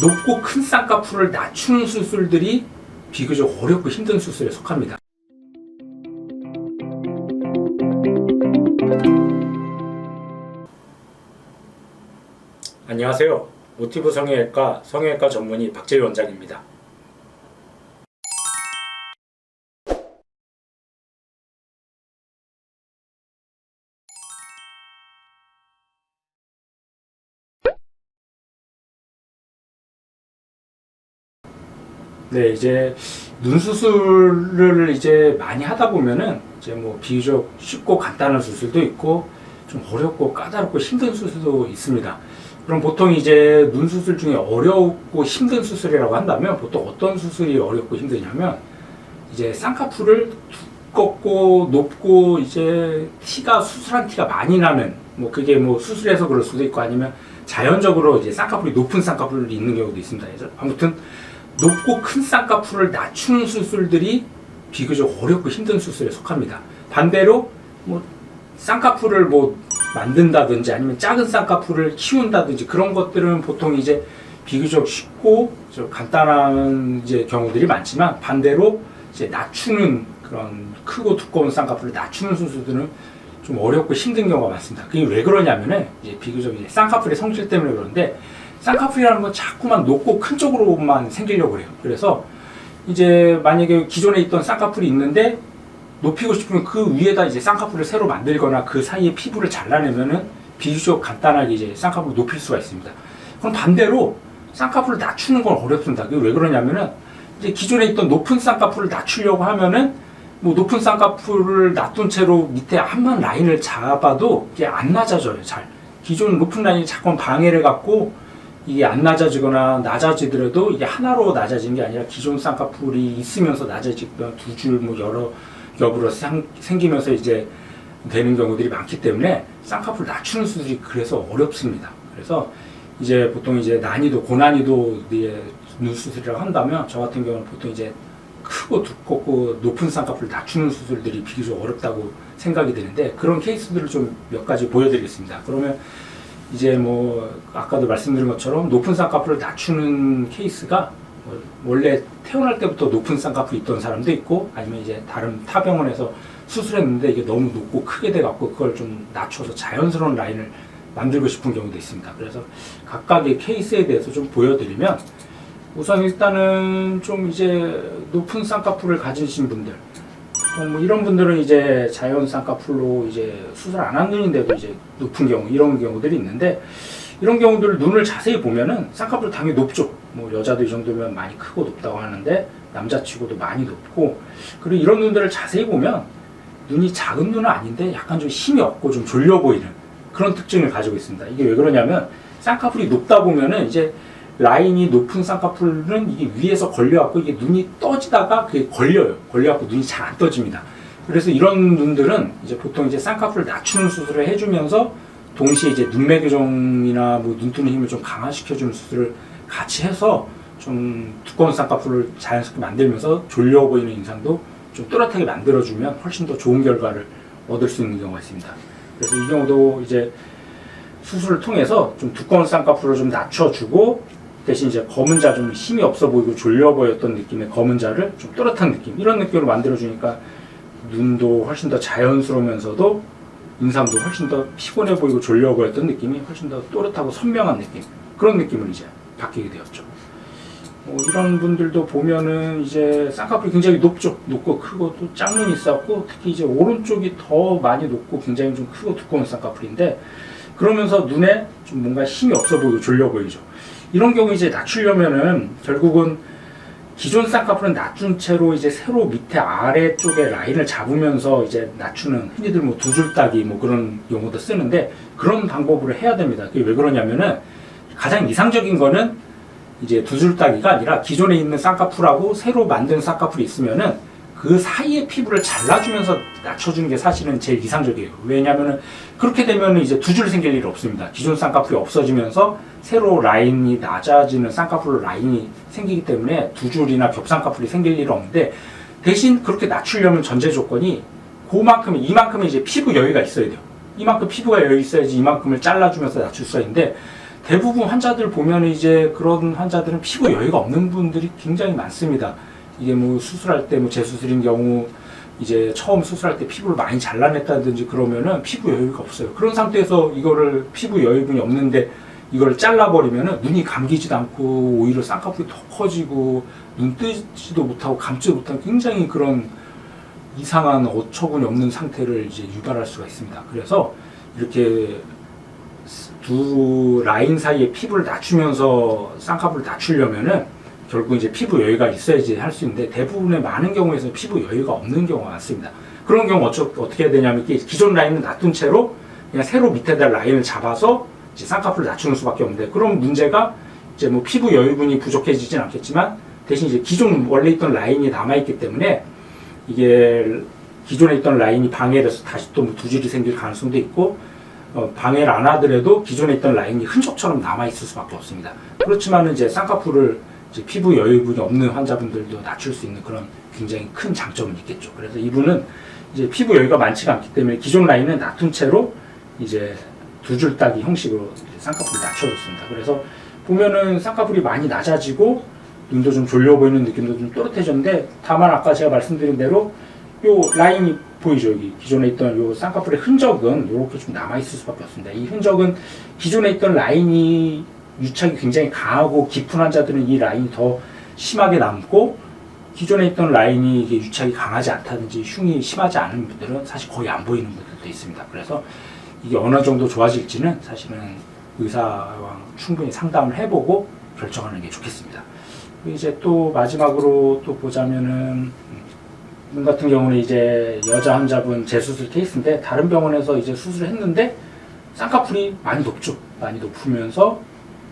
높고 큰 쌍꺼풀을 낮추는 수술들이 비교적 어렵고 힘든 수술에 속합니다. 안녕하세요. 모티브 성형외과 성형외과 전문의 박재희 원장입니다. 네, 이제 눈 수술을 이제 많이 하다 보면은 이제 뭐 비교적 쉽고 간단한 수술도 있고 좀 어렵고 까다롭고 힘든 수술도 있습니다. 그럼 보통 이제 눈 수술 중에 어렵고 힘든 수술이라고 한다면 보통 어떤 수술이 어렵고 힘드냐면 이제 쌍꺼풀을 두껍고 높고 이제 수술한 티가 많이 나는 뭐 그게 뭐 수술해서 그럴 수도 있고 아니면 자연적으로 이제 쌍꺼풀이 높은 쌍꺼풀이 있는 경우도 있습니다. 그래서 아무튼 높고 큰 쌍꺼풀을 낮추는 수술들이 비교적 어렵고 힘든 수술에 속합니다. 반대로 뭐 쌍꺼풀을 뭐 만든다든지 아니면 작은 쌍꺼풀을 키운다든지 그런 것들은 보통 이제 비교적 쉽고 좀 간단한 이제 경우들이 많지만 반대로 이제 낮추는 그런 크고 두꺼운 쌍꺼풀을 낮추는 수술들은 좀 어렵고 힘든 경우가 많습니다. 그게 왜 그러냐면은 이제 비교적 이제 쌍꺼풀의 성질 때문에 그런데 쌍꺼풀이라는 건 자꾸만 높고 큰 쪽으로만 생기려고 그래요. 그래서 이제 만약에 기존에 있던 쌍꺼풀이 있는데 높이고 싶으면 그 위에다 이제 쌍꺼풀을 새로 만들거나 그 사이에 피부를 잘라내면은 비교적 간단하게 이제 쌍꺼풀을 높일 수가 있습니다. 그럼 반대로 쌍꺼풀을 낮추는 건 어렵습니다. 그게 왜 그러냐면은 이제 기존에 있던 높은 쌍꺼풀을 낮추려고 하면은 뭐 높은 쌍꺼풀을 놔둔 채로 밑에 한번 라인을 잡아도 이게 안 낮아져요. 잘. 기존 높은 라인이 자꾸 방해를 갖고 이게 안 낮아지거나 낮아지더라도 이게 하나로 낮아지는 게 아니라 기존 쌍꺼풀이 있으면서 낮아지거나 두 줄 뭐 여러 겹으로 생기면서 이제 되는 경우들이 많기 때문에 쌍꺼풀 낮추는 수술이 그래서 어렵습니다. 그래서 이제 보통 이제 고난이도의 눈 수술이라고 한다면 저 같은 경우는 보통 이제 크고 두껍고 높은 쌍꺼풀을 낮추는 수술들이 비교적 어렵다고 생각이 되는데 그런 케이스들을 좀 몇 가지 보여드리겠습니다. 그러면 이제 뭐 아까도 말씀드린 것처럼 높은 쌍꺼풀을 낮추는 케이스가 원래 태어날 때부터 높은 쌍꺼풀이 있던 사람도 있고 아니면 이제 다른 타 병원에서 수술했는데 이게 너무 높고 크게 돼 갖고 그걸 좀 낮춰서 자연스러운 라인을 만들고 싶은 경우도 있습니다. 그래서 각각의 케이스에 대해서 좀 보여드리면 우선 일단은 좀 이제 높은 쌍꺼풀을 가지신 분들 뭐 이런 분들은 이제 자연 쌍꺼풀로 이제 수술 안 한 눈인데도 이제 높은 경우 이런 경우들이 있는데 이런 경우들 눈을 자세히 보면은 쌍꺼풀 당연히 높죠. 뭐 여자도 이 정도면 많이 크고 높다고 하는데 남자치고도 많이 높고 그리고 이런 눈들을 자세히 보면 눈이 작은 눈은 아닌데 약간 좀 힘이 없고 좀 졸려 보이는 그런 특징을 가지고 있습니다. 이게 왜 그러냐면 쌍꺼풀이 높다 보면은 이제 라인이 높은 쌍꺼풀은 이게 위에서 걸려갖고 이게 눈이 떠지다가 그게 걸려갖고 눈이 잘 안 떠집니다. 그래서 이런 눈들은 이제 보통 이제 쌍꺼풀을 낮추는 수술을 해주면서 동시에 이제 눈매 교정이나 뭐 눈 뜨는 힘을 좀 강화시켜주는 수술을 같이 해서 좀 두꺼운 쌍꺼풀을 자연스럽게 만들면서 졸려 보이는 인상도 좀 또렷하게 만들어주면 훨씬 더 좋은 결과를 얻을 수 있는 경우가 있습니다. 그래서 이 경우도 이제 수술을 통해서 좀 두꺼운 쌍꺼풀을 좀 낮춰주고 대신 이제 검은 자 좀 힘이 없어 보이고 졸려 보였던 느낌의 검은 자를 좀 또렷한 느낌 이런 느낌으로 만들어주니까 눈도 훨씬 더 자연스러우면서도 인상도 훨씬 더 피곤해 보이고 졸려 보였던 느낌이 훨씬 더 또렷하고 선명한 느낌 그런 느낌을 이제 바뀌게 되었죠. 이런 분들도 보면은 이제 쌍꺼풀이 굉장히 높죠. 높고 크고 또 짝눈이 있었고 특히 이제 오른쪽이 더 많이 높고 굉장히 좀 크고 두꺼운 쌍꺼풀인데 그러면서 눈에 좀 뭔가 힘이 없어 보이고 졸려 보이죠. 이런 경우 이제 낮추려면은 결국은 기존 쌍꺼풀은 낮춘 채로 이제 새로 밑에 아래쪽에 라인을 잡으면서 이제 낮추는 흔히들 뭐 두 줄 따기 뭐 그런 용어도 쓰는데 그런 방법으로 해야 됩니다. 그게 왜 그러냐면은 가장 이상적인 거는 이제 두 줄 따기가 아니라 기존에 있는 쌍꺼풀하고 새로 만든 쌍꺼풀이 있으면은 그 사이의 피부를 잘라주면서 낮춰주는 게 사실은 제일 이상적이에요. 왜냐면은 그렇게 되면 이제 두 줄 생길 일이 없습니다. 기존 쌍꺼풀이 없어지면서 새로 라인이 낮아지는 쌍꺼풀 라인이 생기기 때문에 두 줄이나 겹쌍꺼풀이 생길 일은 없는데 대신 그렇게 낮추려면 전제 조건이 이만큼의 이제 피부 여유가 있어야 돼요. 이만큼 피부가 여유 있어야지 이만큼을 잘라주면서 낮출 수가 있는데 대부분 환자들 보면 이제 그런 환자들은 피부 여유가 없는 분들이 굉장히 많습니다. 이게 뭐 수술할 때 뭐 재수술인 경우 이제 처음 수술할 때 피부를 많이 잘라냈다든지 그러면은 피부 여유가 없어요. 그런 상태에서 이거를 피부 여유분이 없는데 이걸 잘라버리면은 눈이 감기지도 않고 오히려 쌍꺼풀이 더 커지고 눈 뜨지도 못하고 감지도 못하는 굉장히 그런 이상한 어처구니 없는 상태를 이제 유발할 수가 있습니다. 그래서 이렇게 두 라인 사이에 피부를 낮추면서 쌍꺼풀을 낮추려면은 결국 이제 피부 여유가 있어야지 할 수 있는데 대부분의 많은 경우에서 피부 여유가 없는 경우가 많습니다. 그런 경우 어떻게 해야 되냐면 기존 라인을 놔둔 채로 그냥 새로 밑에다 라인을 잡아서 이제 쌍꺼풀을 낮추는 수밖에 없는데 그런 문제가 이제 뭐 피부 여유분이 부족해지진 않겠지만 대신 이제 기존 원래 있던 라인이 남아있기 때문에 이게 기존에 있던 라인이 방해돼서 다시 또 두질이 생길 가능성도 있고 방해를 안 하더라도 기존에 있던 라인이 흔적처럼 남아있을 수밖에 없습니다. 그렇지만 이제 쌍꺼풀을 이제 피부 여유분이 없는 환자분들도 낮출 수 있는 그런 굉장히 큰 장점은 있겠죠. 그래서 이분은 이제 피부 여유가 많지가 않기 때문에 기존 라인은 놔둔 채로 이제 두 줄 따기 형식으로 쌍꺼풀을 낮춰줬습니다. 그래서 보면은 쌍꺼풀이 많이 낮아지고 눈도 좀 졸려 보이는 느낌도 좀 또렷해졌는데 다만 아까 제가 말씀드린 대로 요 라인이 보이죠. 여기 기존에 있던 요 쌍꺼풀의 흔적은 이렇게 좀 남아있을 수밖에 없습니다. 이 흔적은 기존에 있던 라인이 유착이 굉장히 강하고 깊은 환자들은 이 라인이 더 심하게 남고 기존에 있던 라인이 이게 유착이 강하지 않다든지 흉이 심하지 않은 분들은 사실 거의 안 보이는 분들도 있습니다. 그래서 이게 어느 정도 좋아질지는 사실은 의사와 충분히 상담을 해보고 결정하는 게 좋겠습니다. 이제 또 마지막으로 또 보자면은 눈 같은 경우는 이제 여자 환자분 재수술 케이스인데 다른 병원에서 이제 수술을 했는데 쌍꺼풀이 많이 높죠. 많이 높으면서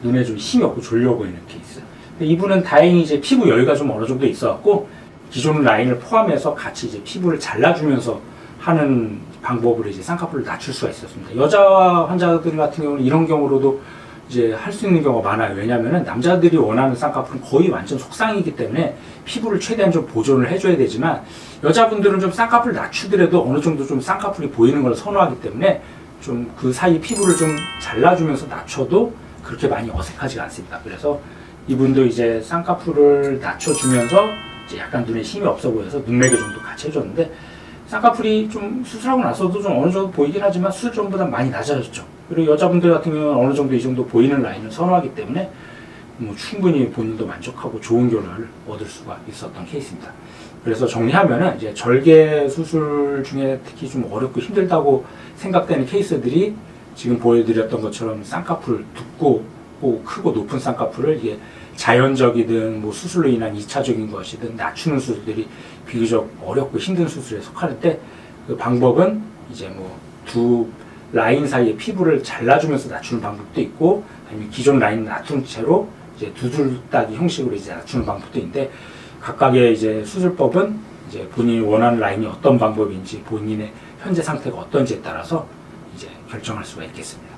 눈에 좀 힘이 없고 졸려 보이는 케이스. 근데 이분은 다행히 이제 피부 여유가 좀 어느 정도 있어갖고 기존 라인을 포함해서 같이 이제 피부를 잘라주면서 하는 방법으로 이제 쌍꺼풀을 낮출 수가 있었습니다. 여자 환자들 같은 경우는 이런 경우로도 이제 할 수 있는 경우가 많아요. 왜냐하면 남자들이 원하는 쌍꺼풀은 거의 완전 속쌍이기 때문에 피부를 최대한 좀 보존을 해줘야 되지만 여자분들은 좀 쌍꺼풀을 낮추더라도 어느 정도 좀 쌍꺼풀이 보이는 걸 선호하기 때문에 좀 그 사이 피부를 좀 잘라주면서 낮춰도 그렇게 많이 어색하지가 않습니다. 그래서 이분도 이제 쌍꺼풀을 낮춰주면서 이제 약간 눈에 힘이 없어 보여서 눈매교 정도 같이 해줬는데 쌍꺼풀이 좀 수술하고 나서도 좀 어느 정도 보이긴 하지만 수술 전보다 많이 낮아졌죠. 그리고 여자분들 같은 경우는 어느 정도 이 정도 보이는 라인을 선호하기 때문에 뭐 충분히 본인도 만족하고 좋은 결과를 얻을 수가 있었던 케이스입니다. 그래서 정리하면은 이제 절개 수술 중에 특히 좀 어렵고 힘들다고 생각되는 케이스들이 지금 보여드렸던 것처럼 쌍꺼풀 두껍고 크고 높은 쌍꺼풀을 이게 자연적이든 뭐 수술로 인한 2차적인 것이든 낮추는 수술들이 비교적 어렵고 힘든 수술에 속하는데 그 방법은 이제 뭐 두 라인 사이에 피부를 잘라주면서 낮추는 방법도 있고 아니면 기존 라인 낮춘 채로 이제 두 줄 따기 형식으로 이제 낮추는 방법도 있는데 각각의 이제 수술법은 이제 본인이 원하는 라인이 어떤 방법인지 본인의 현재 상태가 어떤지에 따라서 이제 결정할 수가 있겠습니다.